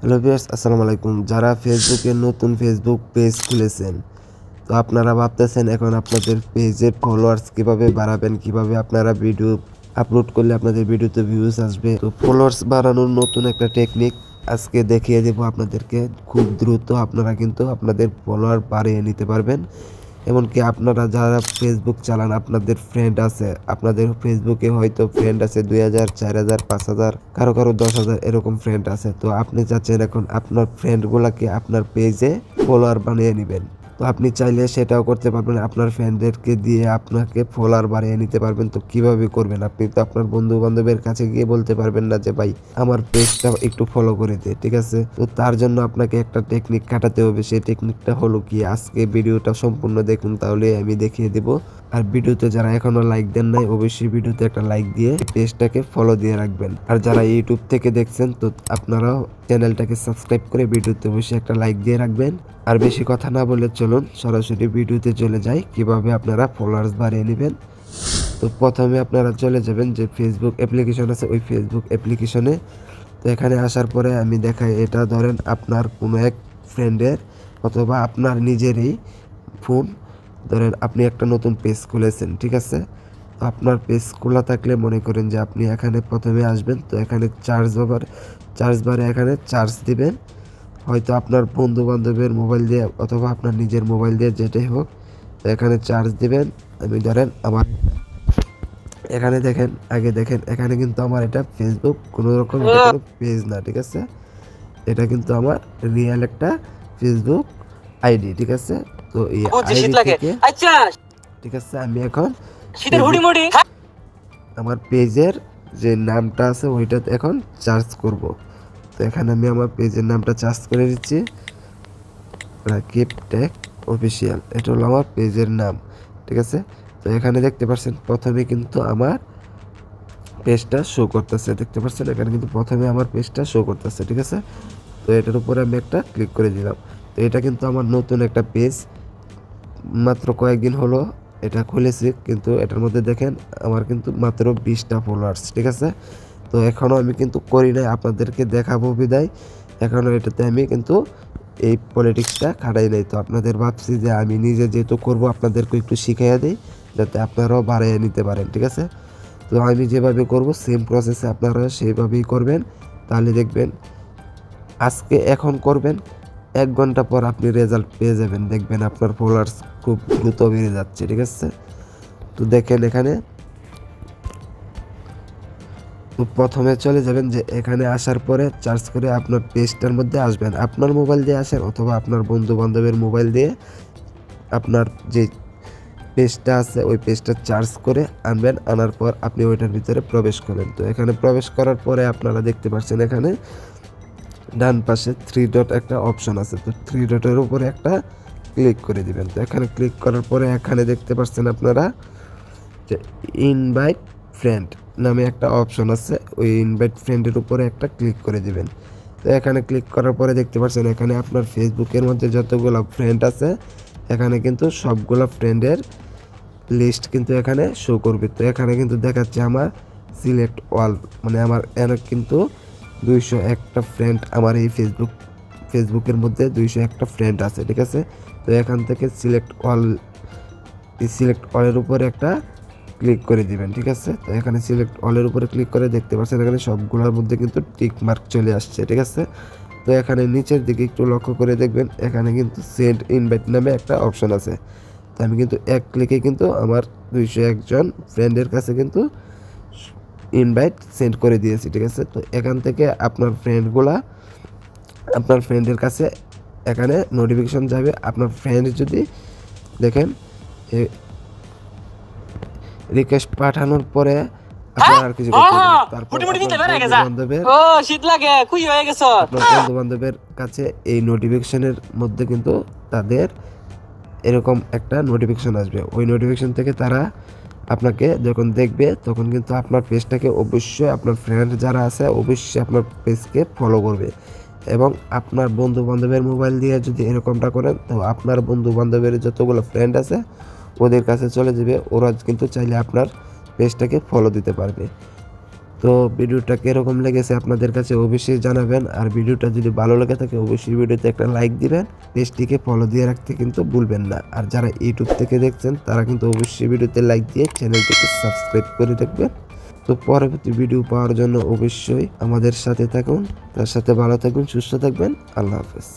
Hello viewers, আসসালামু আলাইকুম। যারা ফেসবুকে নতুন ফেসবুক পেজ খুলেছেন, তো আপনারা ভাবতেছেন এখন আপনাদের পেজের ফলোয়ার্স কিভাবে বাড়াবেন, কিভাবে আপনারা ভিডিও আপলোড করলে আপনাদের ভিডিওতে ভিউজ আসবে। তো ফলোয়ার্স বাড়ানোর নতুন একটা টেকনিক আজকে দেখিয়ে দেব আপনাদেরকে। খুব দ্রুত আপনারা কিন্তু আপনাদের ফলোয়ার বাড়িয়ে নিতে পারবেন। এমনকি আপনারা যারা ফেসবুক চালান, আপনাদের ফ্রেন্ড আছে, আপনাদের ফেসবুকে হয়তো ফ্রেন্ড আছে 2000, 4000, 5000, কারো কারো 10,000 এরকম ফ্রেন্ড আছে। তো আপনি চাচ্ছেন এখন আপনার ফ্রেন্ডগুলোকে আপনার পেজে ফলোয়ার বানিয়ে নেবেন। তো আপনি চাইলে সেটাও করতে পারবেন, আপনার ফ্রেন্ডদেরকে দিয়ে আপনাকে ফলোয়ার বাড়িয়ে নিতে পারবেন। তো কিভাবে করবেন? আপনি তো আপনার বন্ধু বান্ধবের কাছে গিয়ে বলতে পারবেন না যে ভাই আমার পেজটা একটু ফলো করে দে, ঠিক আছে? তো তার জন্য আপনাকে একটা টেকনিক খাটাতে হবে। সেই টেকনিকটা হলো কি, আজকে ভিডিওটা সম্পূর্ণ দেখুন, তাহলে আমি দেখিয়ে দেব। আর ভিডিওতে যারা এখনো লাইক দেন নাই, অবশ্যই ভিডিওতে একটা লাইক দিয়ে পেজটাকে ফলো দিয়ে রাখবেন। আর যারা ইউটিউব থেকে দেখছেন, তো আপনারাও চ্যানেলটাকে সাবস্ক্রাইব করে ভিডিওতে অবশ্যই একটা লাইক দিয়ে রাখবেন। আর বেশি কথা না বলে চলুন সরাসরি ভিডিওতে চলে যাই, কিভাবে আপনারা ফলোয়ার্স বাড়িয়ে নেবেন। তো প্রথমে আপনারা চলে যাবেন যে ফেসবুক অ্যাপ্লিকেশন আছে, ওই ফেসবুক অ্যাপ্লিকেশনে। তো এখানে আসার পরে আমি দেখাই, এটা ধরেন আপনার কোনো এক ফ্রেন্ডের অথবা আপনার নিজেরই ফোন। ধরেন আপনি একটা নতুন পেজ খুলেছেন, ঠিক আছে? তো আপনার পেজ খোলা থাকলে মনে করেন যে আপনি এখানে প্রথমে আসবেন। তো এখানে চার্জ বারে এখানে চার্জ দিবেন, হয়তো আপনার বন্ধু বান্ধবের মোবাইল দিয়ে অথবা আপনার নিজের মোবাইল দিয়ে, যেটাই হোক। তো এখানে চার্জ দিবেন। আমি ধরেন আমার এখানে দেখেন, আগে দেখেন এখানে কিন্তু আমার এটা ফেসবুক কোনো রকম এটা কোনো পেজ না, ঠিক আছে? এটা কিন্তু আমার রিয়েল একটা ফেসবুক আইডি, ঠিক আছে? তো এই আইডি থেকে, ঠিক আছে, আমি এখন আমার পেজের যে নামটা আছে ওইটাতে এখন চার্জ করব। তো এখানে আমি আমার পেজের নামটা চার্জ করে দিচ্ছি, রাকিব টেক অফিসিয়াল। এটা হলো আমার পেজের নাম, ঠিক আছে? তো এখানে দেখতে পাচ্ছেন প্রথমে কিন্তু আমার পেজটা শো করতেছে, দেখতে পাচ্ছেন এখানে কিন্তু প্রথমে আমার পেজটা শো করতেছে, ঠিক আছে? তো এটার উপরে আমি একটা ক্লিক করে দিলাম। তো এটা কিন্তু আমার নতুন একটা পেজ, মাত্র কয়েকদিন হলো এটা খুলেছি, কিন্তু এটার মধ্যে দেখেন আমার কিন্তু মাত্র 20টা ফলোয়ার্স, ঠিক আছে? তো এখনও আমি কিন্তু করি নাই, আপনাদেরকে দেখাবো বিদায় এখনও এটাতে আমি কিন্তু এই পলিটিক্সটা খাটাই নাই। তো আপনাদের ভাবছি যে আমি নিজে যেহেতু করবো, আপনাদেরকে একটু শিখাইয়া দিই যাতে আপনারাও বাড়াইয়া নিতে পারেন, ঠিক আছে? তো আমি যেভাবে করব সেম প্রসেসে আপনারা সেইভাবেই করবেন, তাহলে দেখবেন আজকে এখন করবেন, 1 ঘন্টা পর আপনি রেজাল্ট পেয়ে যাবেন। দেখবেন আপনার ফলোয়ার্স খুব দ্রুত বেড়ে যাচ্ছে, ঠিক আছে? তো দেখেন এখানে প্রথমে চলে যাবেন, যে এখানে আসার পরে চার্জ করে আপনার পেজটার মধ্যে আসবেন। আপনার মোবাইল দিয়ে আসেন অথবা আপনার বন্ধু বান্ধবের মোবাইল দিয়ে আপনার যে পেজটা আছে ওই পেজটা চার্জ করে আনবেন। আনার পর আপনি ওইটার ভিতরে প্রবেশ করেন। তো এখানে প্রবেশ করার পরে আপনারা দেখতে পাচ্ছেন এখানে ডান পাশে 3 ডট একটা অপশন আছে। তো 3 ডটের উপরে একটা ক্লিক করে দিবেন। তো এখানে ক্লিক করার পরে এখানে দেখতে পাচ্ছেন আপনারা যে ইনভাইট ফ্রেন্ড নামে একটা অপশন আছে, ওই ইনভাইট ফ্রেন্ডের উপরে একটা ক্লিক করে দিবেন। তো এখানে ক্লিক করার পরে দেখতে পাচ্ছেন এখানে আপনার ফেসবুকের মধ্যে যতগুলো ফ্রেন্ড আছে এখানে কিন্তু সবগুলো ফ্রেন্ডের লিস্ট কিন্তু এখানে শো করবে। তো এখানে কিন্তু দেখাচ্ছে আমার সিলেক্ট অল, মানে আমার এখানে কিন্তু 201টা ফ্রেন্ড, আমার এই ফেসবুকের মধ্যে 201টা ফ্রেন্ড আছে, ঠিক আছে? তো এখান থেকে সিলেক্ট অলের উপরে একটা ক্লিক করে দিবেন, ঠিক আছে? তো এখানে সিলেক্ট অলের উপরে ক্লিক করে দেখতে পাচ্ছেন এখানে সবগুলোর মধ্যে কিন্তু টিক মার্ক চলে আসছে, ঠিক আছে? তো এখানে নিচের দিকে একটু লক্ষ্য করে দেখবেন এখানে কিন্তু সেন্ড ইনভাইট নামে একটা অপশন আছে। তো আমি কিন্তু এক ক্লিকে কিন্তু আমার 201 জন ফ্রেন্ডের কাছে কিন্তু ইনভাইট সেন্ড করে দিয়েছি, ঠিক আছে? তো এখান থেকে আপনার ফ্রেন্ডের কাছে এখানে নোটিফিকেশন যাবে। আপনার ফ্রেন্ড যদি দেখেন রিকোয়েস্ট পাঠানোর পরে আপনার আর কিছু করতে হবে না। তারপর বন্ধু বান্ধবের কাছে এই নোটিফিকেশনের মধ্যে কিন্তু তাদের এরকম একটা নোটিফিকেশন আসবে। ওই নোটিফিকেশন থেকে তারা আপনাকে যখন দেখবে তখন কিন্তু আপনার পেজটাকে অবশ্যই, আপনার ফ্রেন্ড যারা আছে অবশ্যই আপনার পেজকে ফলো করবে। এবং আপনার বন্ধু বান্ধবের মোবাইল দিয়ে যদি এরকমটা করেন, তো আপনার বন্ধু বান্ধবের যতগুলো ফ্রেন্ড আছে ওদের কাছে চলে যাবে, ওরা কিন্তু চাইলে আপনার পেজটাকে ফলো দিতে পারবে। তো ভিডিওটা কিরকম লেগেছে আপনাদের কাছে অবশ্যই জানাবেন। আর ভিডিওটা যদি ভালো লেগে থাকে অবশ্যই ভিডিওতে একটা লাইক দিবেন। পেজটিকে ফলো দিয়ে রাখতে কিন্তু ভুলবেন না। আর যারা ইউটিউব থেকে দেখছেন তারা কিন্তু অবশ্যই ভিডিওতে লাইক দিয়ে চ্যানেলটিকে সাবস্ক্রাইব করে রাখবেন। তো পরবর্তী ভিডিও পাওয়ার জন্য অবশ্যই আমাদের সাথে থাকুন। তার সাথে ভালো থাকবেন, সুস্থ থাকবেন। আল্লাহ হাফেজ।